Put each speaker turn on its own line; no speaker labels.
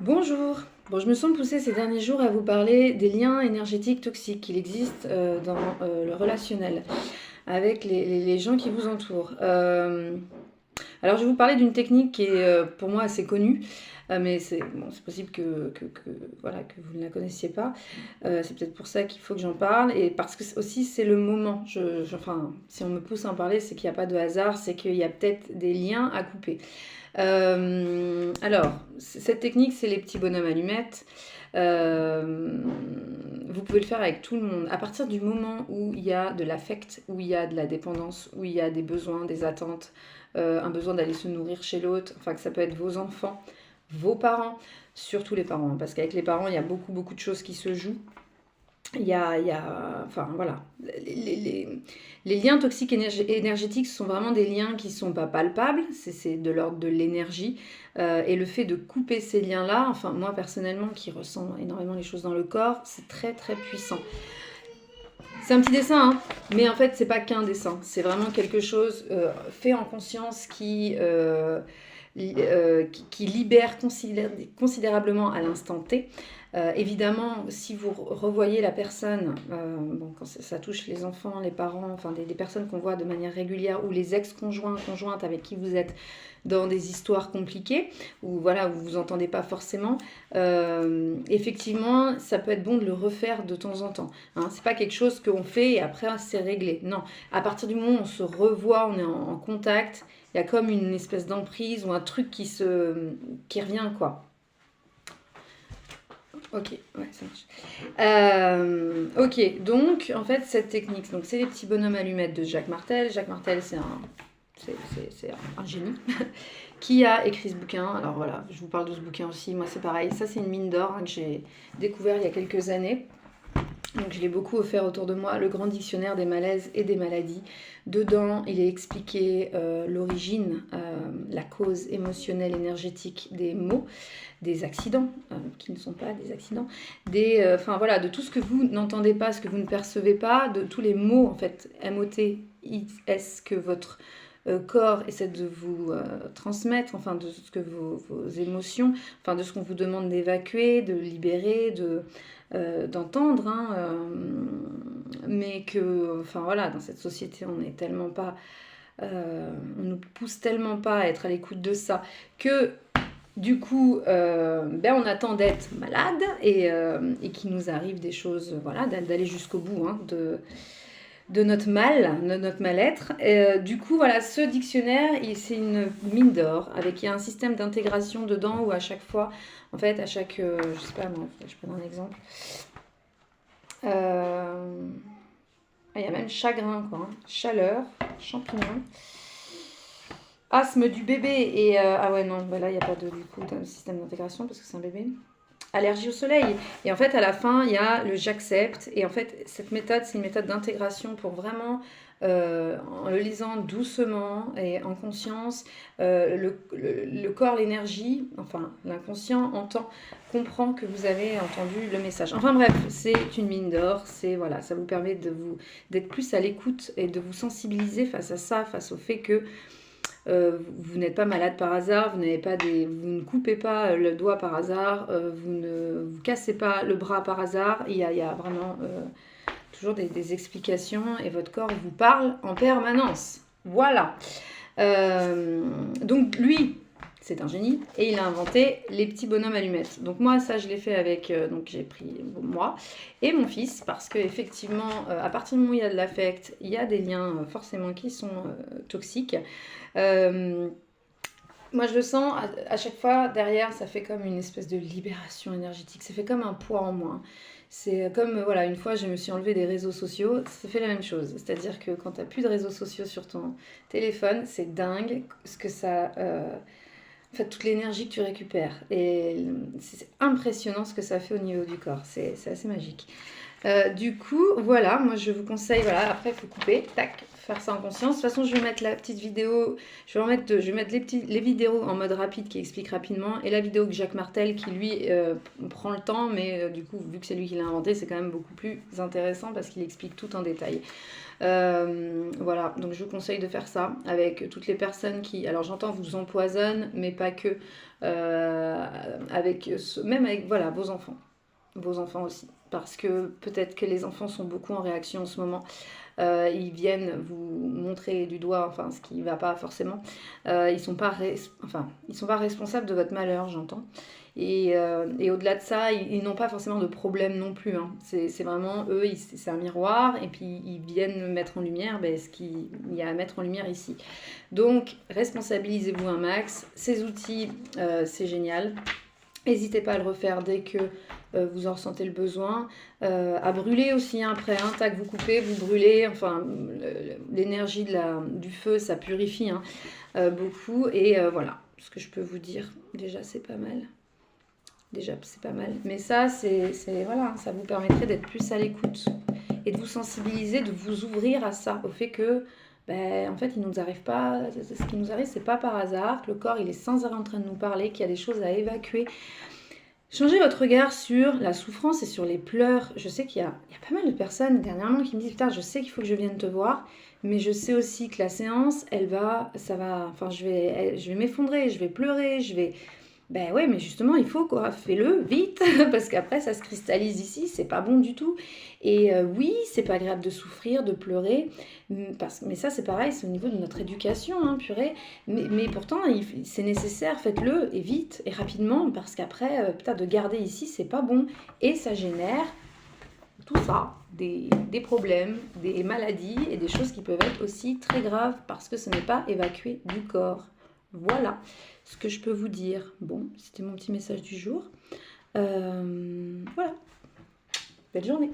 Bonjour. Bon, je me sens poussée ces derniers jours à vous parler des liens énergétiques toxiques qu'il existe dans le relationnel avec les gens qui vous entourent. Alors, je vais vous parler d'une technique qui est pour moi assez connue, mais c'est possible voilà, que vous ne la connaissiez pas. C'est peut-être pour ça qu'il faut que j'en parle et parce que aussi c'est le moment. Enfin, si on me pousse à en parler, c'est qu'il n'y a pas de hasard, c'est qu'il y a peut-être des liens à couper. Alors, cette technique, c'est les petits bonhommes allumettes. Euh, Vous pouvez le faire avec tout le monde. À partir du moment où il y a de l'affect, où il y a de la dépendance, où il y a des besoins, des attentes, un besoin d'aller se nourrir chez l'autre, enfin que ça peut être vos enfants, vos parents, surtout les parents, hein, parce qu'avec les parents, il y a beaucoup de choses qui se jouent. Enfin voilà, les liens toxiques énergétiques sont vraiment des liens qui ne sont pas palpables, c'est de l'ordre de l'énergie. Et le fait de couper ces liens-là, enfin moi personnellement qui ressens énormément les choses dans le corps, c'est très très puissant. C'est un petit dessin, hein, mais en fait c'est pas qu'un dessin, c'est vraiment quelque chose fait en conscience qui libère considérablement à l'instant T. Évidemment, si vous revoyez la personne, bon, quand ça touche les enfants, les parents, enfin des personnes qu'on voit de manière régulière, ou les ex-conjoints, conjointes avec qui vous êtes dans des histoires compliquées, ou voilà, où vous vous entendez pas forcément, effectivement, ça peut être bon de le refaire de temps en temps. Hein. C'est pas quelque chose qu'on fait et après c'est réglé. Non, à partir du moment où on se revoit, on est en contact, il y a comme une espèce d'emprise ou un truc qui revient quoi. Ok, ouais, ça marche. Ok, donc en fait cette technique, donc c'est les petits bonhommes allumettes de Jacques Martel. Jacques Martel, c'est un génie qui a écrit ce bouquin. Alors voilà, je vous parle de ce bouquin aussi. Moi c'est pareil, ça c'est une mine d'or hein, que j'ai découvert il y a quelques années. Donc je l'ai beaucoup offert autour de moi, le grand dictionnaire des malaises et des maladies. Dedans, il est expliqué l'origine, la cause émotionnelle énergétique des maux, des accidents, qui ne sont pas des accidents, enfin voilà, de tout ce que vous n'entendez pas, ce que vous ne percevez pas, de tous les mots en fait, MOT-IS que votre corps essaie de vous transmettre, enfin de ce que vos émotions, enfin de ce qu'on vous demande d'évacuer, de libérer, d'entendre, hein, mais que, enfin voilà, dans cette société, on n'est tellement pas, on nous pousse tellement pas à être à l'écoute de ça que du coup, ben on attend d'être malade et qu'il nous arrive des choses, voilà, d'aller jusqu'au bout hein, de notre mal, de notre mal-être. Du coup, voilà, ce dictionnaire, c'est une mine d'or avec il y a un système d'intégration dedans où à chaque fois, en fait, à chaque, je sais pas, moi, je prends un exemple. Il y a même chagrin, quoi. Hein. Chaleur, champignon, asthme du bébé et ah ouais non, bah là il y a pas de du coup de système d'intégration parce que c'est un bébé. Allergie au soleil. Et en fait, à la fin, il y a le j'accepte. Et en fait, cette méthode, c'est une méthode d'intégration pour vraiment, en le lisant doucement et en conscience, le corps, l'énergie, enfin l'inconscient entend, comprend que vous avez entendu le message. Enfin bref, c'est une mine d'or. C'est voilà, ça vous permet d'être plus à l'écoute et de vous sensibiliser face à ça, face au fait que vous n'êtes pas malade par hasard, vous ne coupez pas le doigt par hasard, vous ne vous cassez pas le bras par hasard. Il y a vraiment toujours des explications et votre corps vous parle en permanence. Voilà. Donc lui, c'est un génie et il a inventé les petits bonhommes allumettes. Donc moi ça je l'ai fait avec donc j'ai pris moi et mon fils parce que effectivement à partir du moment où il y a de l'affect, il y a des liens forcément qui sont toxiques. Euh, Moi, je le sens à chaque fois derrière, ça fait comme une espèce de libération énergétique. Ça fait comme un poids en moins. C'est comme, voilà, une fois, je me suis enlevée des réseaux sociaux. Ça fait la même chose. C'est-à-dire que quand tu n'as plus de réseaux sociaux sur ton téléphone, c'est dingue ce que ça. En fait, toute l'énergie que tu récupères. Et c'est impressionnant ce que ça fait au niveau du corps. C'est assez magique. Du coup, voilà, moi je vous conseille, voilà, après il faut couper, tac, faire ça en conscience. De toute façon, je vais mettre la petite vidéo, je vais mettre les vidéos en mode rapide qui expliquent rapidement, et la vidéo que Jacques Martel qui lui prend le temps, mais du coup, vu que c'est lui qui l'a inventé, c'est quand même beaucoup plus intéressant parce qu'il explique tout en détail. Voilà, donc je vous conseille de faire ça avec toutes les personnes qui, alors j'entends vous empoisonnent, mais pas que, même avec, voilà, vos enfants aussi. Parce que peut-être que les enfants sont beaucoup en réaction en ce moment. Ils viennent vous montrer du doigt, enfin, ce qui ne va pas forcément. Ils sont pas ils sont pas responsables de votre malheur, j'entends. Et au-delà de ça, ils n'ont pas forcément de problème non plus. Hein. C'est vraiment eux, c'est un miroir, et puis ils viennent mettre en lumière ce qu'il y a à mettre en lumière ici. Donc, responsabilisez-vous un max. Ces outils, c'est génial. N'hésitez pas à le refaire dès que vous en ressentez le besoin. À brûler aussi, hein, après, tac, vous coupez, vous brûlez. Enfin, l'énergie du feu, ça purifie beaucoup. Et voilà, ce que je peux vous dire, déjà, c'est pas mal. Déjà, c'est pas mal. Mais ça, voilà, ça vous permettrait d'être plus à l'écoute et de vous sensibiliser, de vous ouvrir à ça, au fait que en fait, il nous arrive pas, ce qui nous arrive, c'est pas par hasard, que le corps, il est sans arrêt en train de nous parler, qu'il y a des choses à évacuer. Changez votre regard sur la souffrance et sur les pleurs. Je sais qu'il y a pas mal de personnes dernièrement qui me disent, putain, je sais qu'il faut que je vienne te voir, mais je sais aussi que la séance, je vais m'effondrer, je vais pleurer, Ben ouais, mais justement, il faut quoi, fais-le vite, parce qu'après ça se cristallise ici, c'est pas bon du tout. Et oui, c'est pas agréable de souffrir, de pleurer, mais ça c'est pareil, c'est au niveau de notre éducation, hein, purée. Mais pourtant, c'est nécessaire, faites-le, et vite, et rapidement, parce qu'après, peut-être de garder ici, c'est pas bon. Et ça génère tout ça, des problèmes, des maladies, et des choses qui peuvent être aussi très graves, parce que ce n'est pas évacué du corps. Voilà ce que je peux vous dire. Bon, c'était mon petit message du jour. Voilà. Belle journée.